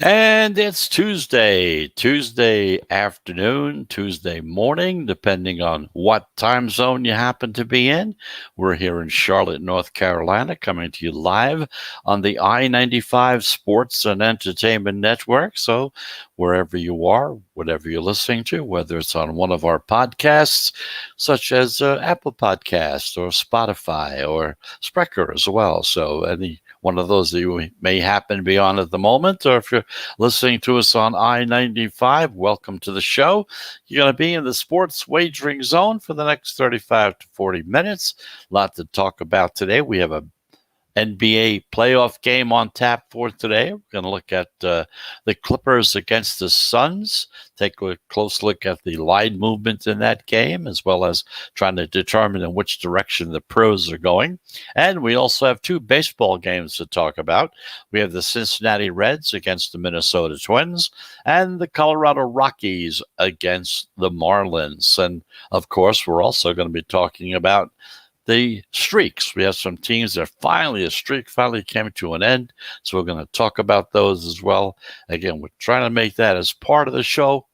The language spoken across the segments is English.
And it's Tuesday afternoon, Tuesday morning, depending on what time zone you happen to be in. We're here in Charlotte, North Carolina, coming to you live on the I-95 Sports and Entertainment Network. So wherever you are, whatever you're listening to, whether it's on one of our podcasts, such as Apple Podcasts or Spotify or Spreaker as well. So any one of those that you may happen to be on at the moment, or if you're listening to us on I-95, welcome to the show. You're going to be in the sports wagering zone for the next 35 to 40 minutes. A lot to talk about today. We have a NBA playoff game on tap for today. We're going to look at the Clippers against the Suns, take a close look at the line movement in that game, as well as trying to determine in which direction the pros are going. And we also have two baseball games to talk about. We have the Cincinnati Reds against the Minnesota Twins and the Colorado Rockies against the Marlins. And, of course, we're also going to be talking about the streaks. We have some teams that a streak finally came to an end. So we're going to talk about those as well. Again, we're trying to make that as part of the show.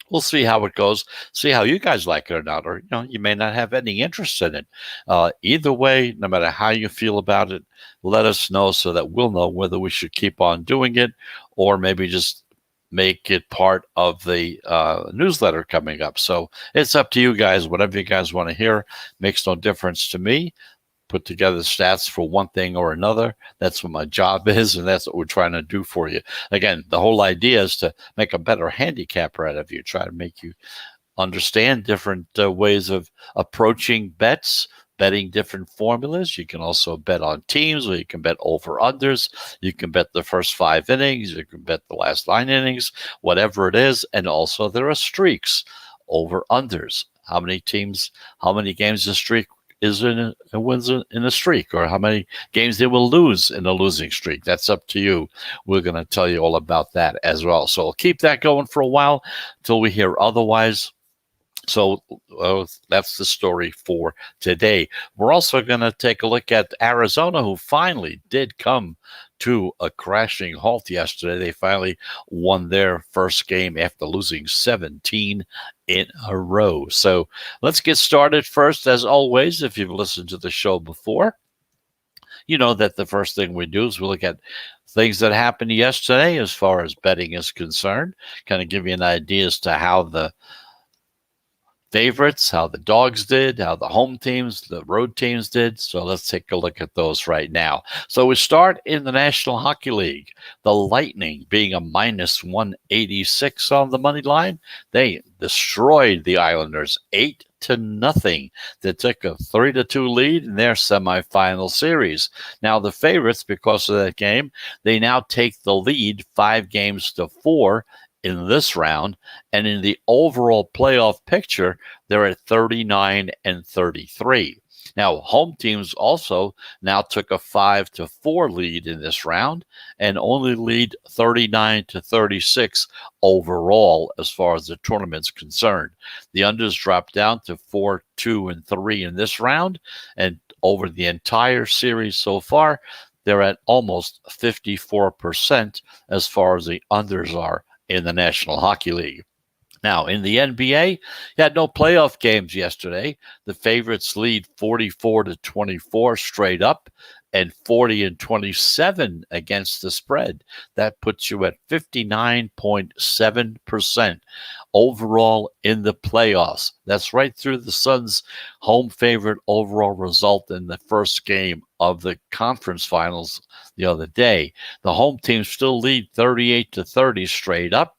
We'll see how it goes, see how you guys like it or not, or you may not have any interest in it. Either way, no matter how you feel about it, let us know so that we'll know whether we should keep on doing it or maybe just make it part of the newsletter coming up. So it's up to you guys. Whatever you guys want to hear makes no difference to me. Put together stats for one thing or another. That's what my job is, and that's what we're trying to do for you. Again, the whole idea is to make a better handicapper out of you, try to make you understand different ways of approaching bets, betting different formulas. You can also bet on teams, or you can bet over-unders. You can bet the first 5 innings. You can bet the last 9 innings, whatever it is. And also there are streaks, over-unders. How many games a streak is wins in a streak, or how many games they will lose in a losing streak. That's up to you. We're going to tell you all about that as well. So we'll keep that going for a while till we hear otherwise. So that's the story for today. We're also going to take a look at Arizona, who finally did come to a crashing halt yesterday. They finally won their first game after losing 17 in a row. So let's get started first. As always, if you've listened to the show before, you know that the first thing we do is we look at things that happened yesterday as far as betting is concerned, kind of give you an idea as to how the favorites, how the dogs did, how the home teams, the road teams did. So let's take a look at those right now. So we start in the National Hockey League. The Lightning being a minus 186 on the money line. They destroyed the Islanders 8-0. They took a 3-2 lead in their semifinal series. Now the favorites, because of that game, they now take the lead 5-4 in this round, and in the overall playoff picture, they're at 39-33. Now, home teams also now took a 5-4 lead in this round and only lead 39-36 overall as far as the tournament's concerned. The unders dropped down to 4-2-3 in this round, and over the entire series so far, they're at almost 54% as far as the unders are in the National Hockey League. Now, in the NBA, you had no playoff games yesterday. The favorites lead 44-24 straight up and 40-27 against the spread. That puts you at 59.7% overall in the playoffs. That's right through the Suns' home favorite overall result in the first game of the conference finals the other day. The home team still lead 38-30 straight up,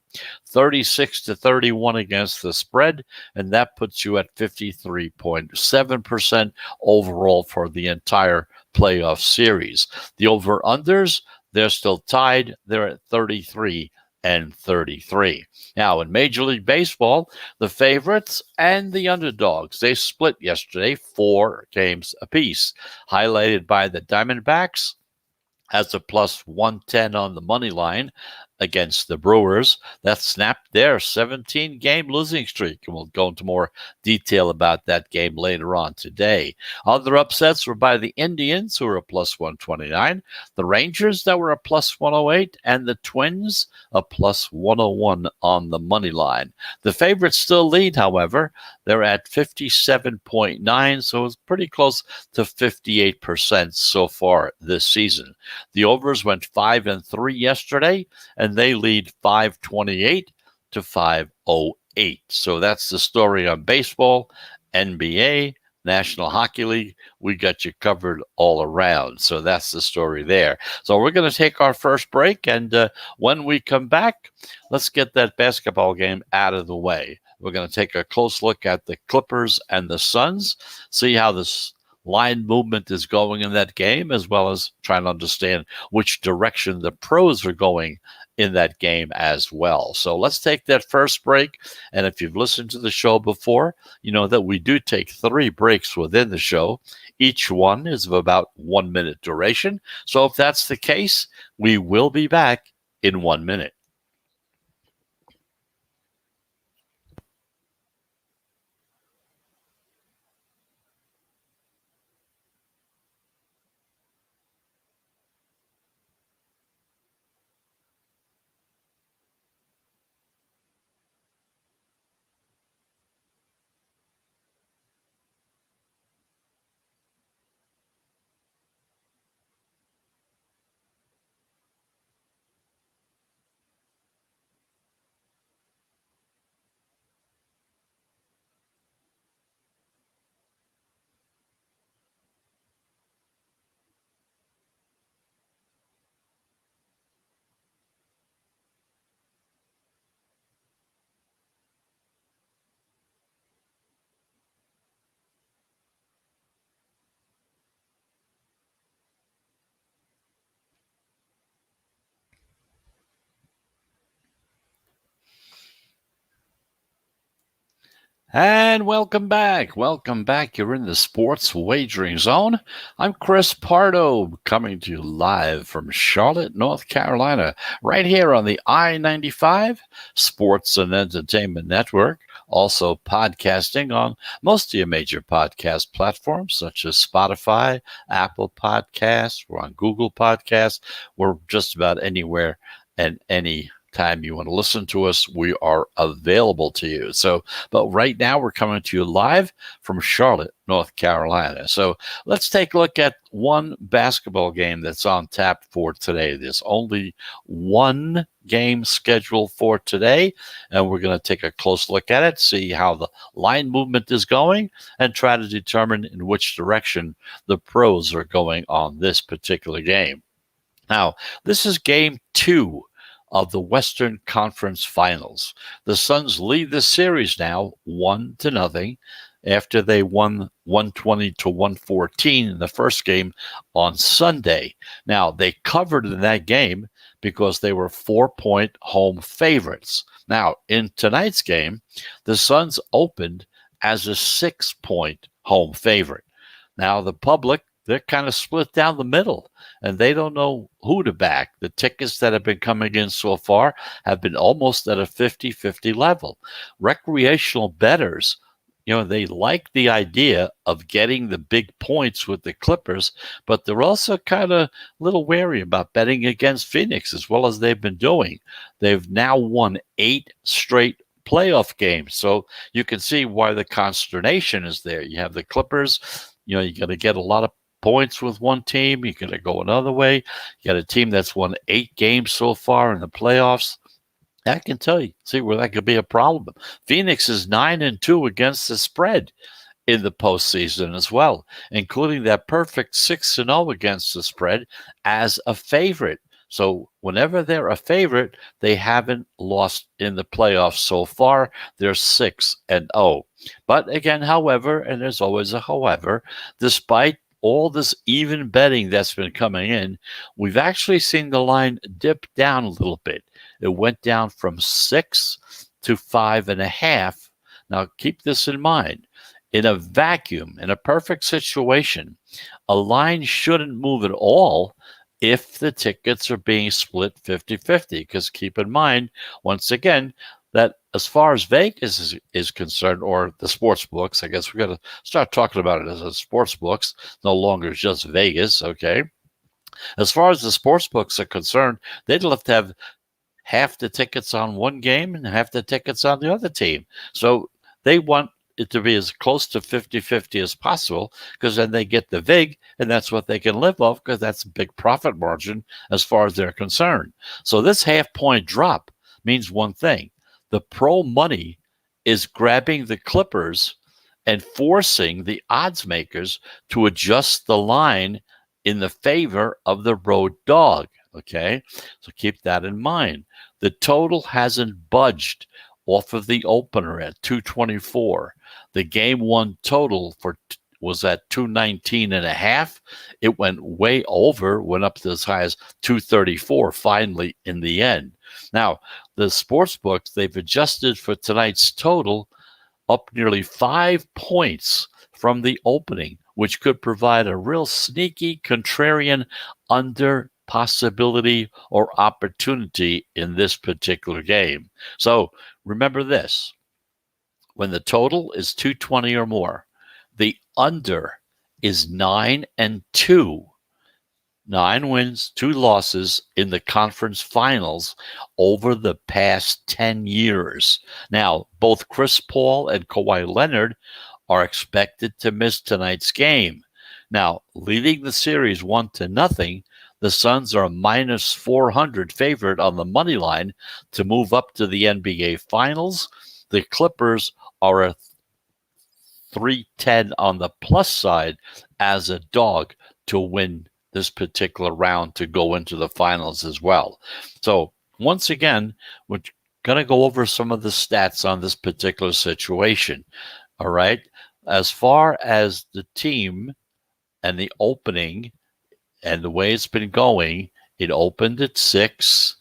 36-31 against the spread, and that puts you at 53.7% overall for the entire playoff series. The over-unders, they're still tied. They're at 33-33. Now, in Major League Baseball, the favorites and the underdogs, they split yesterday 4 games apiece, highlighted by the Diamondbacks as a plus 110 on the money line against the Brewers. That snapped their 17-game losing streak, and we'll go into more detail about that game later on today. Other upsets were by the Indians, who were a plus 129, the Rangers that were a plus 108, and the Twins a plus 101 on the money line. The favorites still lead, however. They're at 57.9, so it's pretty close to 58% so far this season. The overs went 5-3 yesterday, and they lead 528 to 508. So that's the story on baseball, NBA, National Hockey League. We got you covered all around. So that's the story there. So we're going to take our first break, and when we come back, let's get that basketball game out of the way. We're going to take a close look at the Clippers and the Suns, see how this line movement is going in that game, as well as trying to understand which direction the pros are going in that game as well. So let's take that first break. And if you've listened to the show before, you know that we do take 3 breaks within the show. Each one is of about 1 minute duration. So if that's the case, we will be back in 1 minute. And welcome back. Welcome back. You're in the Sports Wagering Zone. I'm Chris Pardo, coming to you live from Charlotte, North Carolina, right here on the I-95 Sports and Entertainment Network. Also podcasting on most of your major podcast platforms, such as Spotify, Apple Podcasts. We're on Google Podcasts. We're just about anywhere and any time you want to listen to us, we are available to you. So, but right now we're coming to you live from Charlotte, North Carolina. So let's take a look at one basketball game that's on tap for today. There's only one game scheduled for today, and we're going to take a close look at it, see how the line movement is going, and try to determine in which direction the pros are going on this particular game. Now, this is game 2 of the Western Conference Finals. The Suns lead the series now 1-0 after they won 120-114 in the first game on Sunday. Now, they covered in that game because they were 4-point home favorites. Now, in tonight's game, the Suns opened as a 6-point home favorite. Now, the public, they're kind of split down the middle, and they don't know who to back. The tickets that have been coming in so far have been almost at a 50-50 level. Recreational bettors, they like the idea of getting the big points with the Clippers, but they're also kind of a little wary about betting against Phoenix as well as they've been doing. They've now won 8 straight playoff games, so you can see why the consternation is there. You have the Clippers, you got to get a lot of points with one team. You're going to go another way. You got a team that's won 8 games so far in the playoffs. I can tell you, see where that could be a problem. Phoenix is 9-2 against the spread in the postseason as well, including that perfect 6-0 against the spread as a favorite. So whenever they're a favorite, they haven't lost in the playoffs so far. They're 6-0. But again, however, and there's always a however, despite all this even betting that's been coming in, we've actually seen the line dip down a little bit. It went down from 6 to 5.5. Now, keep this in mind. In a vacuum, in a perfect situation, a line shouldn't move at all if the tickets are being split 50-50. Because keep in mind, once again, that as far as Vegas is concerned, or the sports books, I guess we're going to start talking about it as a sports books, no longer just Vegas, okay? As far as the sports books are concerned, they'd love to have half the tickets on one game and half the tickets on the other team. So they want it to be as close to 50-50 as possible, because then they get the VIG, and that's what they can live off, because that's a big profit margin as far as they're concerned. So this half-point drop means one thing. The pro money is grabbing the Clippers and forcing the odds makers to adjust the line in the favor of the road dog. Okay, so keep that in mind. The total hasn't budged off of the opener at 224. The game one total was at 219 and a half. It went way over, went up to as high as 234 finally in the end. Now, the sports books, they've adjusted for tonight's total up nearly 5 points from the opening, which could provide a real sneaky contrarian under possibility or opportunity in this particular game. So remember this: when the total is 220 or more, the under is 9-2. 9 wins, 2 losses in the conference finals over the past 10 years. Now, both Chris Paul and Kawhi Leonard are expected to miss tonight's game. Now, leading the series 1-0, the Suns are a minus 400 favorite on the money line to move up to the NBA Finals. The Clippers are a 310 on the plus side as a dog to win this particular round to go into the finals as well. So once again, we're going to go over some of the stats on this particular situation. All right. As far as the team and the opening and the way it's been going, it opened at 6.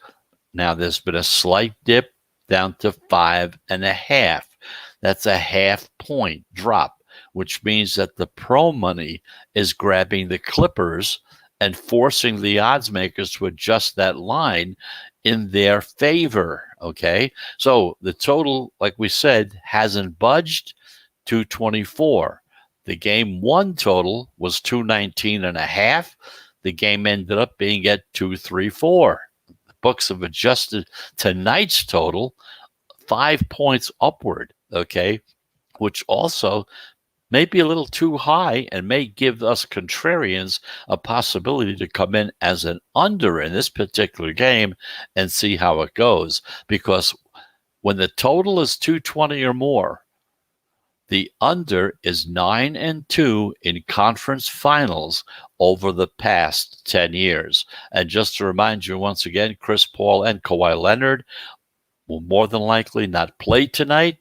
Now there's been a slight dip down to 5.5. That's a half-point drop, which means that the pro money is grabbing the Clippers and forcing the odds makers to adjust that line in their favor. Okay. So the total, like we said, hasn't budged. 224. The game one total was 219 and a half. The game ended up being at 234. The books have adjusted tonight's total 5 points upward. Okay. Which also may be a little too high and may give us contrarians a possibility to come in as an under in this particular game and see how it goes. Because when the total is 220 or more, the under is 9-2 in conference finals over the past 10 years. And just to remind you once again, Chris Paul and Kawhi Leonard will more than likely not play tonight.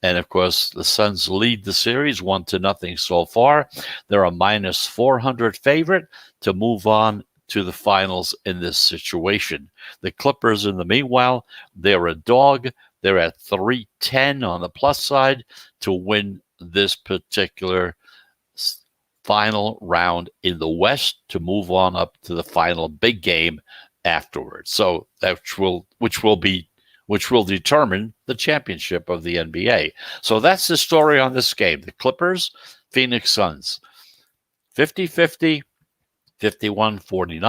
And of course, the Suns lead the series 1-0 so far. They're a minus 400 favorite to move on to the finals in this situation. The Clippers, in the meanwhile, they're a dog. They're at 310 on the plus side to win this particular final round in the West to move on up to the final big game afterwards. So that which will determine the championship of the NBA. So that's the story on this game. The Clippers, Phoenix Suns, 50-50, 51-49,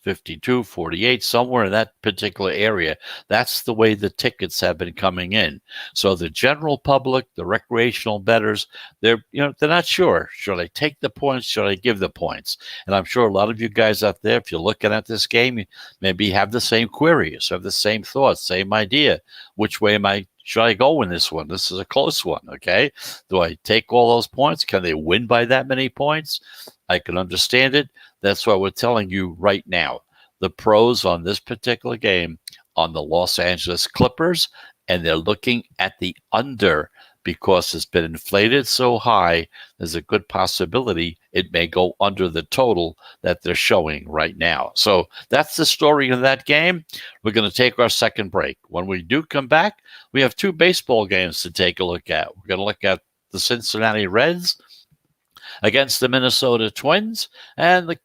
52-48, somewhere in that particular area. That's the way the tickets have been coming in. So the general public, the recreational bettors, they're not sure. Should I take the points? Should I give the points? And I'm sure a lot of you guys out there, if you're looking at this game, you maybe have the same queries, have the same thoughts, same idea. Which way should I go in this one? This is a close one, okay? Do I take all those points? Can they win by that many points? I can understand it. That's why we're telling you right now. The pros on this particular game on the Los Angeles Clippers, and they're looking at the under because it's been inflated so high, there's a good possibility it may go under the total that they're showing right now. So that's the story of that game. We're going to take our second break. When we do come back, we have 2 baseball games to take a look at. We're going to look at the Cincinnati Reds against the Minnesota Twins and the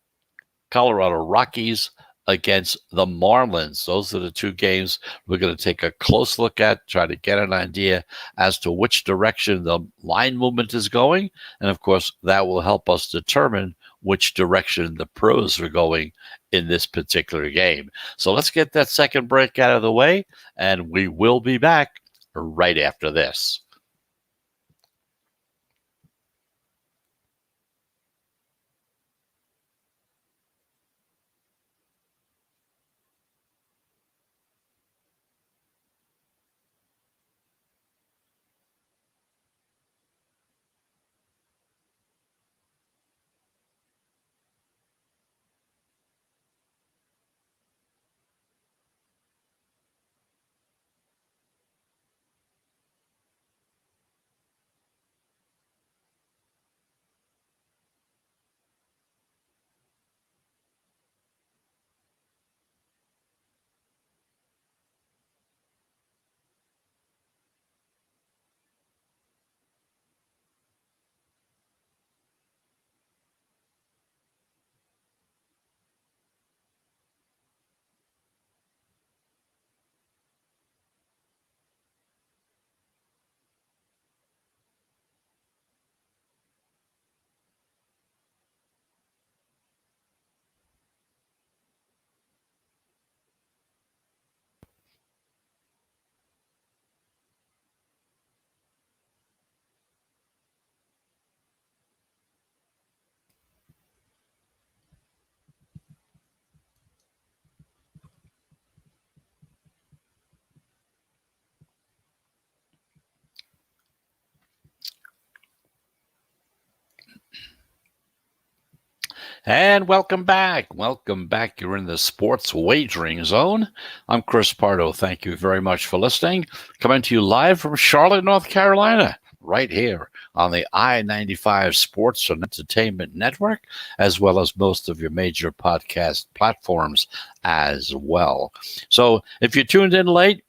Colorado Rockies against the Marlins. Those are the two games we're going to take a close look at, try to get an idea as to which direction the line movement is going. And of course, that will help us determine which direction the pros are going in this particular game. So let's get that second break out of the way, and we will be back right after this. And welcome back. Welcome back. You're in the sports wagering zone. I'm Chris Pardo. Thank you very much for listening. Coming to you live from Charlotte, North Carolina, right here on the I-95 Sports and Entertainment Network, as well as most of your major podcast platforms as well. So if you tuned in late,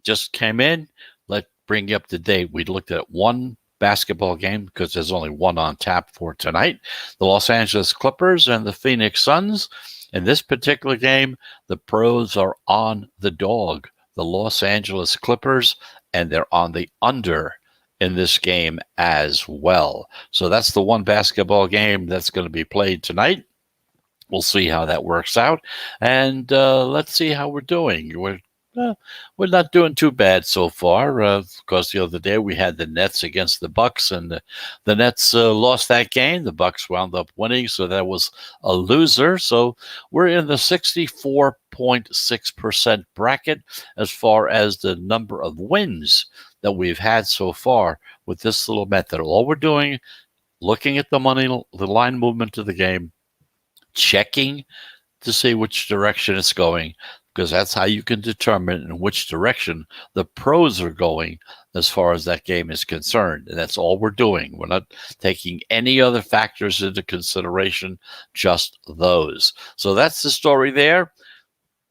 just came in, let's bring you up to date. We looked at one basketball game because there's only one on tap for tonight. The Los Angeles Clippers and the Phoenix Suns. In this particular game, the pros are on the dog, the Los Angeles Clippers, and they're on the under in this game as well. So that's the one basketball game that's going to be played tonight. We'll see how that works out. And let's see how we're doing. We're not doing too bad so far. Of course, the other day we had the Nets against the Bucks, and the Nets lost that game. The Bucks wound up winning, so that was a loser. So we're in the 64.6% bracket as far as the number of wins that we've had so far with this little method. All we're doing, looking at the line movement of the game, checking to see which direction it's going, because that's how you can determine in which direction the pros are going as far as that game is concerned. And that's all we're doing. We're not taking any other factors into consideration, just those. So that's the story there.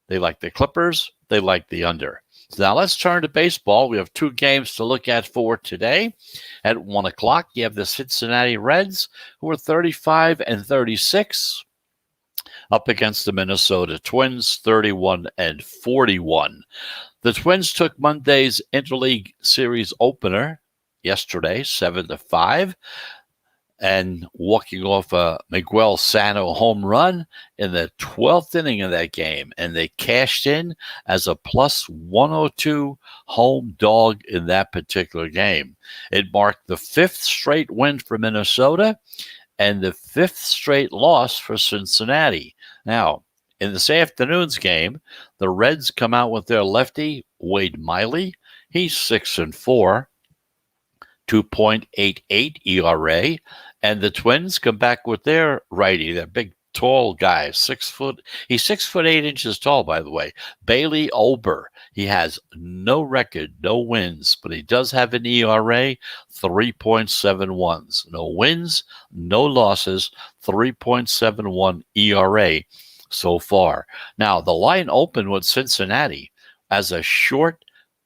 They like the Clippers. They like the under. So now let's turn to baseball. We have two games to look at for today. At 1 o'clock, you have the Cincinnati Reds, who are 35-36. Up against the Minnesota Twins, 31-41. The Twins took Monday's Interleague Series opener yesterday, 7-5, and walking off a Miguel Sano home run in the 12th inning of that game, and they cashed in as a plus 102 home dog in that particular game. It marked the fifth straight win for Minnesota and the fifth straight loss for Cincinnati. Now, in this afternoon's game, the Reds come out with their lefty, Wade Miley. He's 6-4, 2.88 ERA. And the Twins come back with their righty, that big tall guy, 6 foot. He's 6'8" tall, by the way. Bailey Ober. He has no record, no wins, but he does have an ERA, 3.71. No wins, no losses, 3.71 ERA so far. Now, the line opened with Cincinnati as a short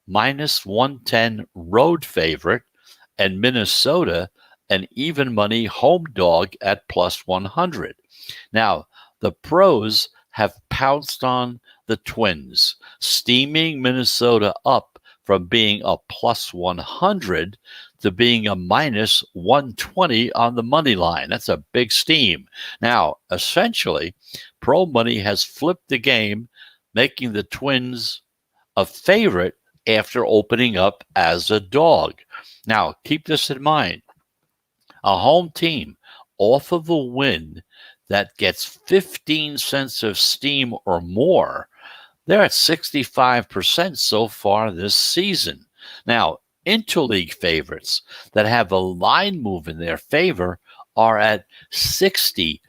-110 road favorite, and Minnesota an even money home dog at plus 100. Now, The pros have pounced on the Twins, steaming Minnesota up from being a plus 100 to being a minus 120 on the money line. That's a big steam. Now, essentially, pro money has flipped the game, making the Twins a favorite after opening up as a dog. Now, keep this in mind. A home team off of a win that gets 15 cents of steam or more, they're at 65% so far this season. Now, interleague favorites that have a line move in their favor are at 60%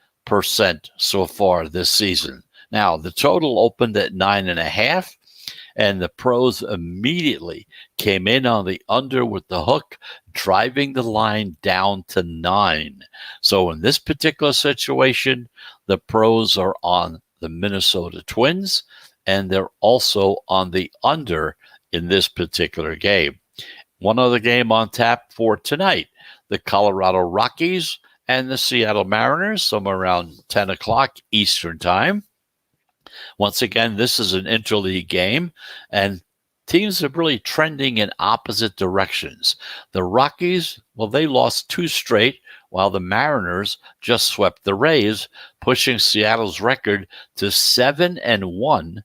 so far this season. Now, the total opened at 9.5, and the pros immediately came in on the under with the hook, driving the line down to 9. So in this particular situation, the pros are on the Minnesota Twins, and they're also on the under in this particular game. One other game on tap for tonight, the Colorado Rockies and the Seattle Mariners, somewhere around 10 o'clock Eastern time. Once again, this is an interleague game, and teams are really trending in opposite directions. The Rockies, well, they lost 2 straight, while the Mariners just swept the Rays, pushing Seattle's record to 7-1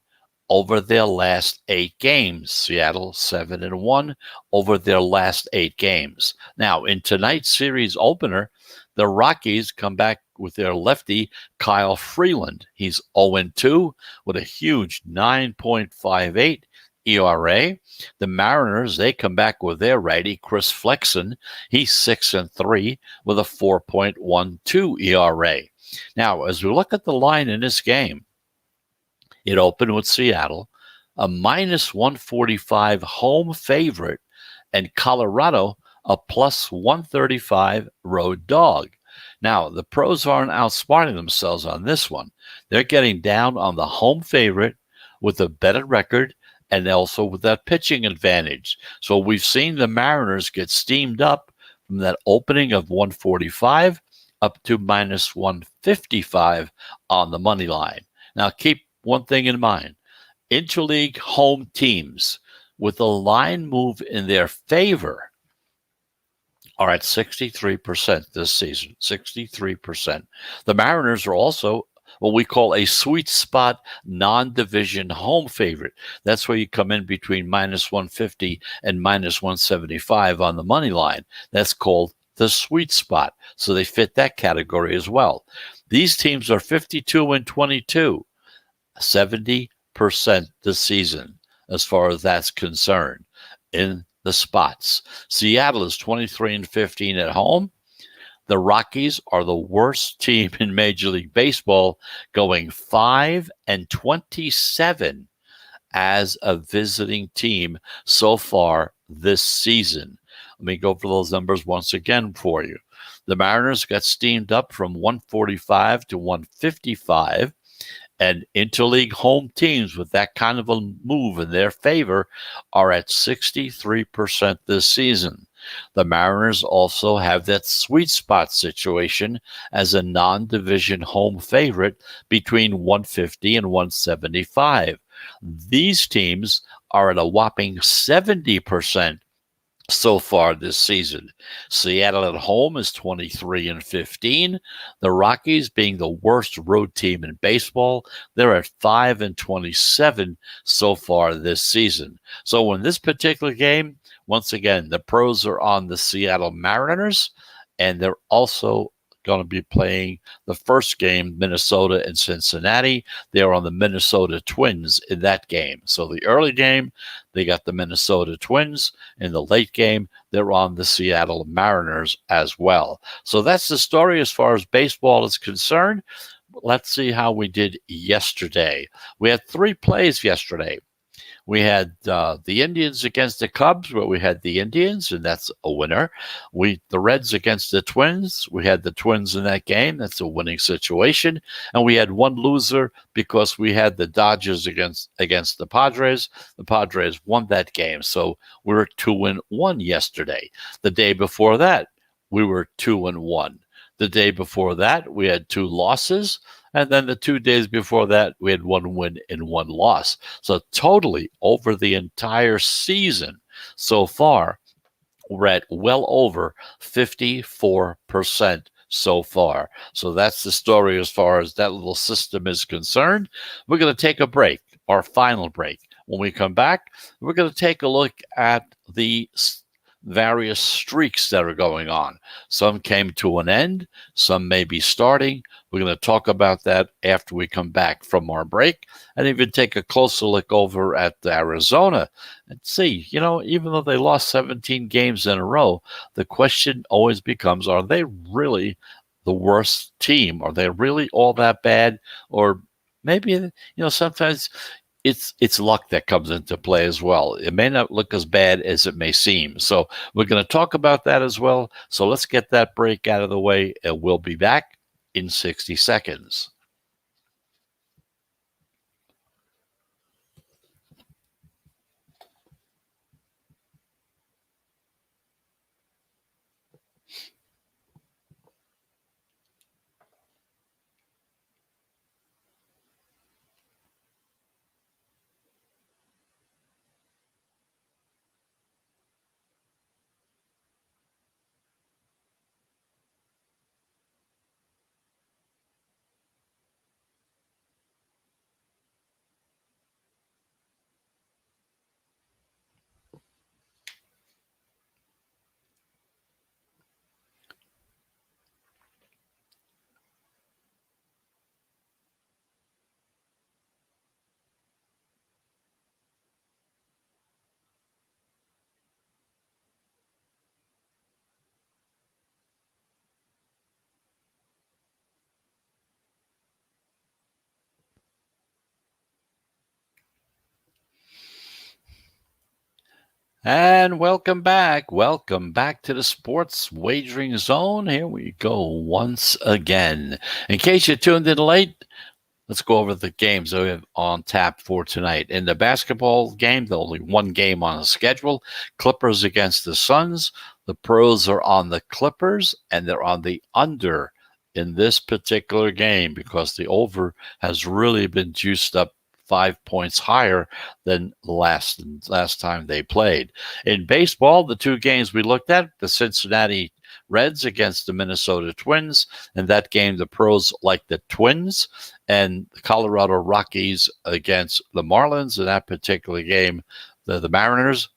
over their last 8 games. Seattle 7-1 over their last 8 games. Now, in tonight's series opener, the Rockies come back with their lefty, Kyle Freeland. He's 0-2 with a huge 9.58 ERA. The Mariners, they come back with their righty, Chris Flexen. He's 6-3 with a 4.12 ERA. Now, as we look at the line in this game, it opened with Seattle, a minus 145 home favorite, and Colorado, a plus 135 road dog. Now, the pros aren't outsmarting themselves on this one. They're getting down on the home favorite with a better record and also with that pitching advantage. So we've seen the Mariners get steamed up from that opening of 145 up to minus 155 on the money line. Now, keep one thing in mind. Interleague home teams with a line move in their favor are at 63% this season, 63%. The Mariners are also what we call a sweet spot non-division home favorite. That's where you come in between minus 150 and minus 175 on the money line. That's called the sweet spot. So they fit that category as well. These teams are 52-22, 70% this season as far as that's concerned in the spots. Seattle is 23-15 at home. The Rockies are the worst team in Major League Baseball, going 5-27 as a visiting team so far this season. Let me go over those numbers once again for you. The Mariners got steamed up from 145 to 155. And interleague home teams with that kind of a move in their favor are at 63% this season. The Mariners also have that sweet spot situation as a non-division home favorite between 150 and 175. These teams are at a whopping 70% so far this season. Seattle at home is 23-15. The Rockies, being the worst road team in baseball, they're at 5-27 so far this season. So in this particular game, once again, the pros are on the Seattle Mariners, and they're also going to be playing the first game, Minnesota and Cincinnati. They're on the Minnesota Twins in that game. So the early game, they got the Minnesota Twins. In the late game, they're on the Seattle Mariners as well. So that's the story as far as baseball is concerned. Let's see how we did yesterday. We had 3 plays yesterday. We had the Indians against the Cubs, where we had the Indians, and that's a winner. The Reds against the Twins. We had the Twins in that game. That's a winning situation. And we had one loser because we had the Dodgers against the Padres. The Padres won that game. So we were 2-1 yesterday. The day before that, we were 2-1. The day before that, we had 2 losses. And then the 2 days before that, we had 1 win and 1 loss. So totally over the entire season so far, we're at well over 54% so far. So that's the story as far as that little system is concerned. We're going to take a break, our final break. When we come back, we're going to take a look at the various streaks that are going on. Some came to an end, some may be starting. We're going to talk about that after we come back from our break, and even take a closer look over at Arizona and see, even though they lost 17 games in a row, the question always becomes, are they really the worst team? Are they really all that bad? Or maybe, sometimes it's luck that comes into play as well. It may not look as bad as it may seem. So we're going to talk about that as well. So let's get that break out of the way, and we'll be back in 60 seconds. And welcome back. Welcome back to the Sports Wagering Zone. Here we go once again. In case you tuned in late, let's go over the games that we have on tap for tonight. In the basketball game, there's only one game on the schedule. Clippers against the Suns. The pros are on the Clippers, and they're on the under in this particular game because the over has really been juiced up 5 points higher than last time they played. In baseball, the 2 games we looked at, the Cincinnati Reds against the Minnesota Twins. In that game, the pros like the Twins, and the Colorado Rockies against the Marlins. In that particular game, the Mariners,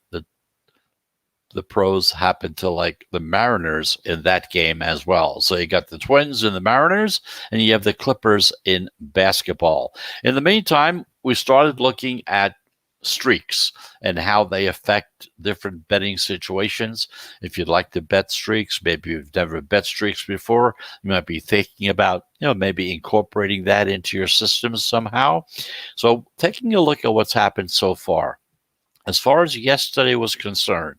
the pros happen to like the Mariners in that game as well. So you got the Twins and the Mariners, and you have the Clippers in basketball. In the meantime, we started looking at streaks and how they affect different betting situations. If you'd like to bet streaks, maybe you've never bet streaks before, you might be thinking about, maybe incorporating that into your system somehow. So taking a look at what's happened so far. As far as yesterday was concerned,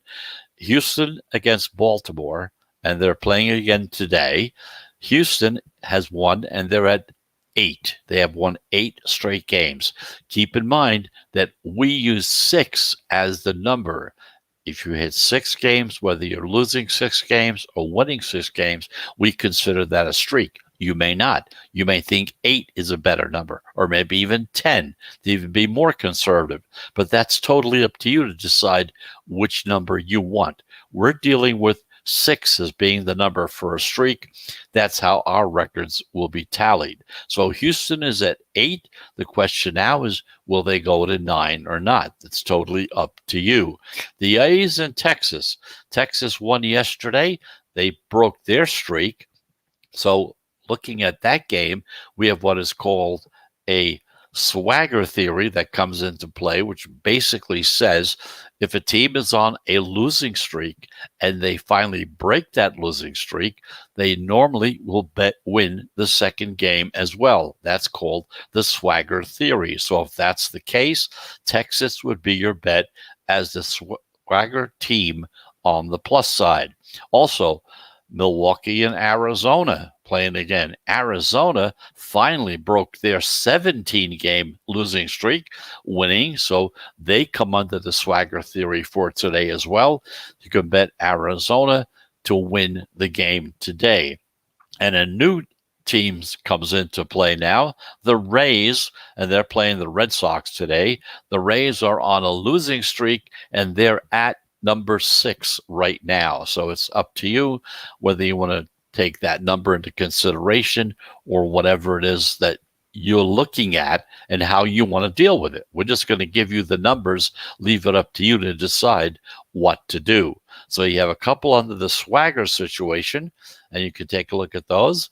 Houston against Baltimore, and they're playing again today. Houston has won, and they're at 8. They have won 8 straight games. Keep in mind that we use 6 as the number. If you hit 6 games, whether you're losing 6 games or winning 6 games, we consider that a streak. You may not. You may think 8 is a better number, or maybe even 10 to even be more conservative. But that's totally up to you to decide which number you want. We're dealing with 6 as being the number for a streak. That's how our records will be tallied. So Houston is at 8. The question now is, will they go to 9 or not? It's totally up to you. The A's in Texas. Texas won yesterday. They broke their streak. So looking at that game, we have what is called a swagger theory that comes into play, which basically says if a team is on a losing streak and they finally break that losing streak, they normally will win the second game as well. That's called the swagger theory. So if that's the case, Texas would be your bet as the swagger team on the plus side. Also, Milwaukee and Arizona playing again. Arizona finally broke their 17-game losing streak, winning, so they come under the swagger theory for today as well. You can bet Arizona to win the game today. and a new team comes into play now, the Rays, and they're playing the Red Sox today. The Rays are on a losing streak, and they're at number 6 right now. So it's up to you whether you want to take that number into consideration or whatever it is that you're looking at and how you want to deal with it. We're just going to give you the numbers, leave it up to you to decide what to do. So you have a couple under the swagger situation, and you can take a look at those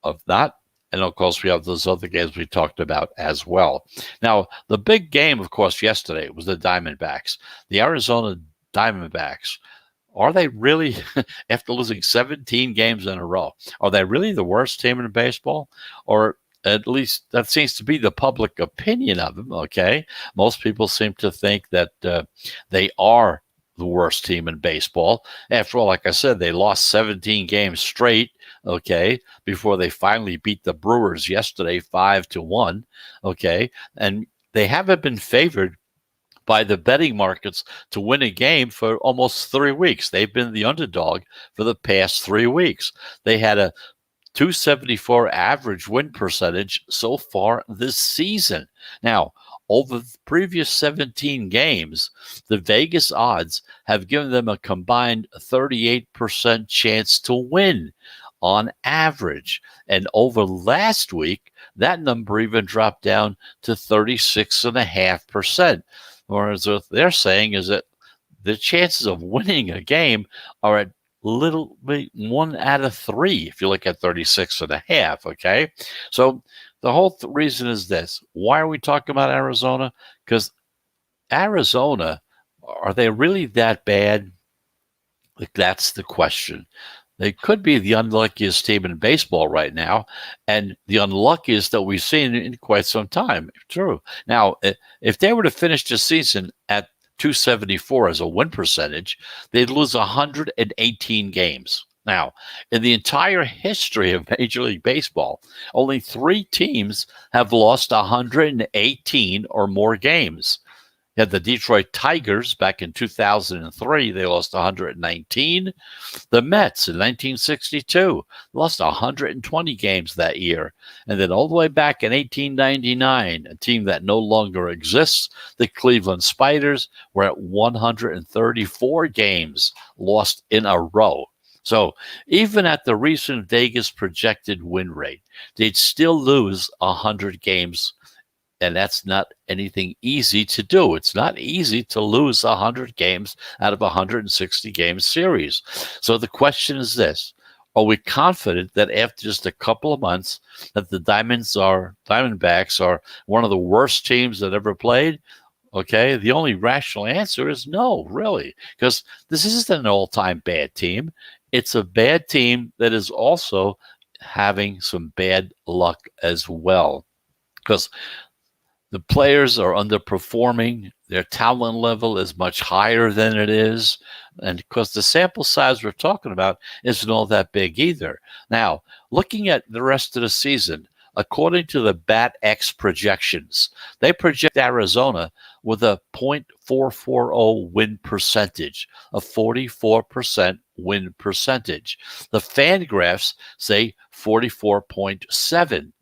of that. And of course, we have those other games we talked about as well. Now, the big game, of course, yesterday was the Diamondbacks. The Arizona Diamondbacks, are they really, after losing 17 games in a row, are they really the worst team in baseball? Or at least that seems to be the public opinion of them, okay? Most people seem to think that they are the worst team in baseball. After all, like I said, they lost 17 games straight, okay, before they finally beat the Brewers yesterday 5-1, okay? And they haven't been favored by the betting markets to win a game for almost 3 weeks. They've been the underdog for the past 3 weeks. They had a 274 average win percentage so far this season. Now, over the previous 17 games, the Vegas odds have given them a combined 38% chance to win on average. And over last week, that number even dropped down to 36.5%. Whereas what they're saying is that the chances of winning a game are at little bit 1 out of 3 if you look at 36.5. Okay, so the whole reason is this: why are we talking about Arizona? Because Arizona, are they really that bad? Like, that's the question. They could be the unluckiest team in baseball right now, and the unluckiest that we've seen in quite some time. True. Now, if they were to finish the season at 274 as a win percentage, they'd lose 118 games. Now, in the entire history of Major League Baseball, only 3 teams have lost 118 or more games. You had the Detroit Tigers back in 2003. They lost 119. The Mets in 1962 lost 120 games that year. And then all the way back in 1899, a team that no longer exists, the Cleveland Spiders, were at 134 games lost in a row. So even at the recent Vegas projected win rate, they'd still lose 100 games. And that's not anything easy to do. It's not easy to lose 100 games out of a 160-game series. So the question is this: are we confident that after just a couple of months that the Diamondbacks are one of the worst teams that ever played? Okay, the only rational answer is no, really, because this isn't an all-time bad team. It's a bad team that is also having some bad luck as well, because the players are underperforming. Their talent level is much higher than it is. And because the sample size we're talking about isn't all that big either. Now, looking at the rest of the season, according to the BatX projections, they project Arizona with a .440 win percentage, a 44% win percentage. The Fangraphs say 44.7.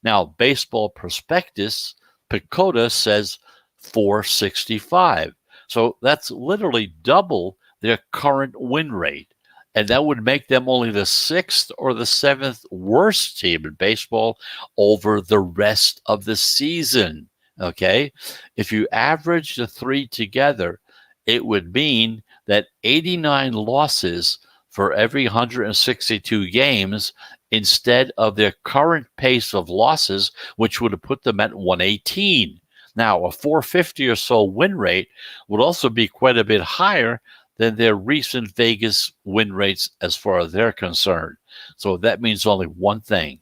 Now, Baseball Prospectus PECOTA says 465. So that's literally double their current win rate. And that would make them only the 6th or the 7th worst team in baseball over the rest of the season. Okay? If you average the 3 together, it would mean that 89 losses for every 162 games instead of their current pace of losses, which would have put them at 118. Now, a 450 or so win rate would also be quite a bit higher than their recent Vegas win rates as far as they're concerned. So that means only one thing: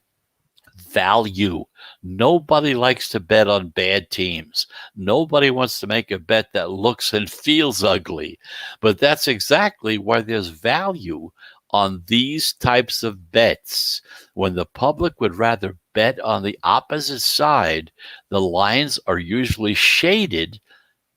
value. Nobody likes to bet on bad teams. Nobody wants to make a bet that looks and feels ugly. But that's exactly why there's value on these types of bets. When the public would rather bet on the opposite side, the lines are usually shaded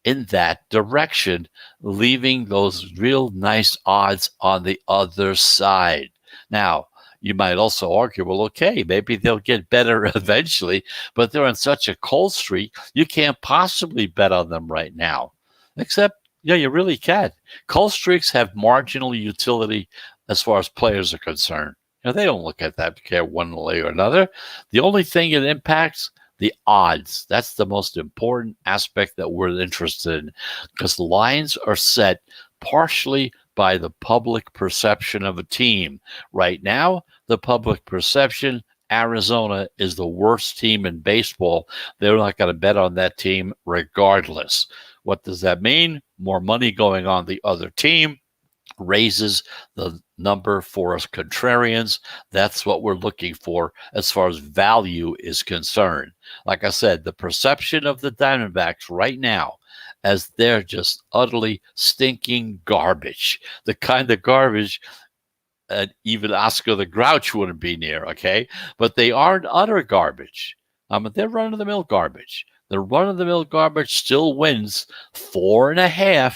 in that direction, leaving those real nice odds on the other side. Now, You might also argue, well, okay, maybe they'll get better eventually, but they're on such a cold streak, you can't possibly bet on them right now. Except, yeah, you really can. Cold streaks have marginal utility as far as players are concerned. They don't look at that care one way or another. The only thing it impacts, the odds. That's the most important aspect that we're interested in, because lines are set partially by the public perception of a team. Right now, the public perception, Arizona is the worst team in baseball. They're not going to bet on that team regardless. What does that mean? More money going on the other team raises the number for us contrarians. That's what we're looking for as far as value is concerned. Like I said, the perception of the Diamondbacks right now as they're just utterly stinking garbage, the kind of garbage even Oscar the Grouch wouldn't be near, okay? But they aren't utter garbage. They're run-of-the-mill garbage. The run-of-the-mill garbage still wins 4.5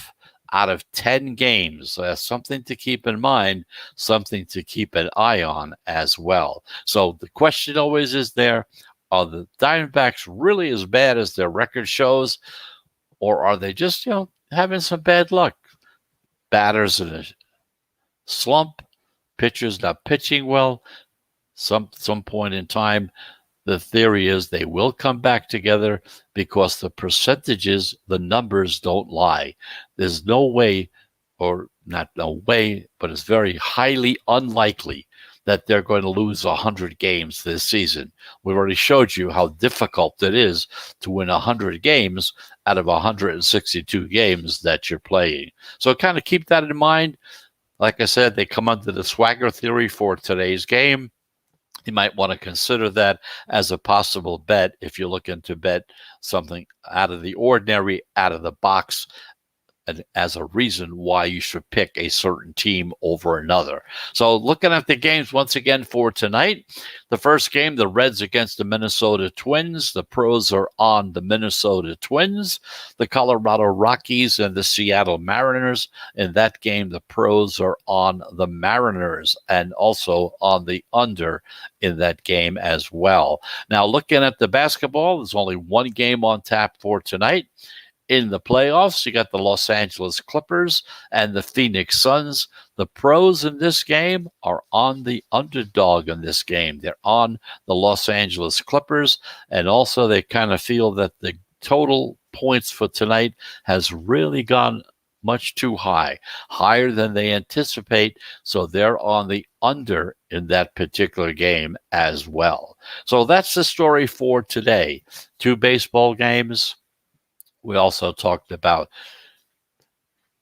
out of 10 games. So that's something to keep in mind, something to keep an eye on as well. So the question always is there, are the Diamondbacks really as bad as their record shows, or are they just, having some bad luck? Batters in a slump, pitchers not pitching well. Some point in time, the theory is they will come back together because the percentages, the numbers don't lie. There's no way, or not no way, but it's very highly unlikely that they're going to lose 100 games this season. We've already showed you how difficult it is to win 100 games out of 162 games that you're playing. So kind of keep that in mind. Like I said, they come under the swagger theory for today's game. You might want to consider that as a possible bet if you're looking to bet something out of the ordinary, out of the box, and as a reason why you should pick a certain team over another. So looking at the games once again for tonight, the first game, the Reds against the Minnesota Twins. The pros are on the Minnesota Twins. The Colorado Rockies and the Seattle Mariners. In that game, the pros are on the Mariners and also on the under in that game as well. Now, looking at the basketball, there's only one game on tap for tonight. In the playoffs, you got the Los Angeles Clippers and the Phoenix Suns. The pros in this game are on the underdog in this game. They're on the Los Angeles Clippers, and also they kind of feel that the total points for tonight has really gone much too high, higher than they anticipate, so they're on the under in that particular game as well. So that's the story for today. 2 baseball games. We also talked about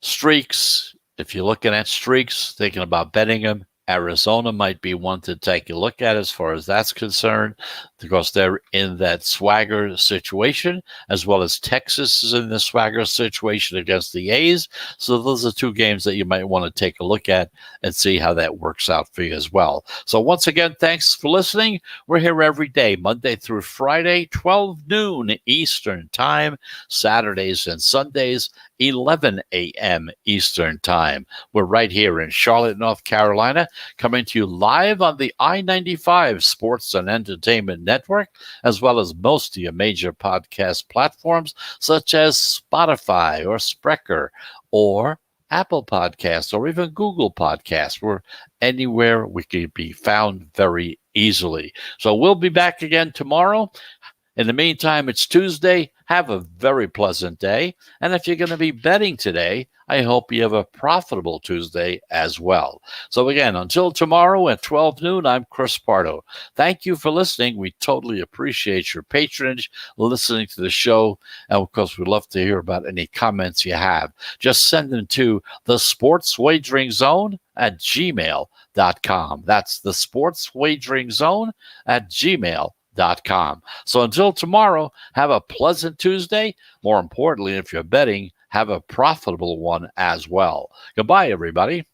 streaks. If you're looking at streaks, thinking about betting them, Arizona might be one to take a look at as far as that's concerned, because they're in that swagger situation, as well as Texas is in the swagger situation against the A's. So those are 2 games that you might want to take a look at and see how that works out for you as well. So once again, thanks for listening. We're here every day, Monday through Friday, 12 noon Eastern Time, Saturdays and Sundays, 11 a.m. Eastern Time. We're right here in Charlotte, North Carolina, coming to you live on the I-95 Sports and Entertainment Network, as well as most of your major podcast platforms, such as Spotify or Spreaker or Apple Podcasts or even Google Podcasts. We're anywhere we can be found very easily. So we'll be back again tomorrow. In the meantime, it's Tuesday. Have a very pleasant day. And if you're going to be betting today, I hope you have a profitable Tuesday as well. So again, until tomorrow at 12 noon, I'm Chris Pardo. Thank you for listening. We totally appreciate your patronage, listening to the show. And of course, we'd love to hear about any comments you have. Just send them to the Sports Wagering Zone at gmail.com. That's the Sports Wagering Zone at gmail.com. So until tomorrow, have a pleasant Tuesday. More importantly, if you're betting, have a profitable one as well. Goodbye, everybody.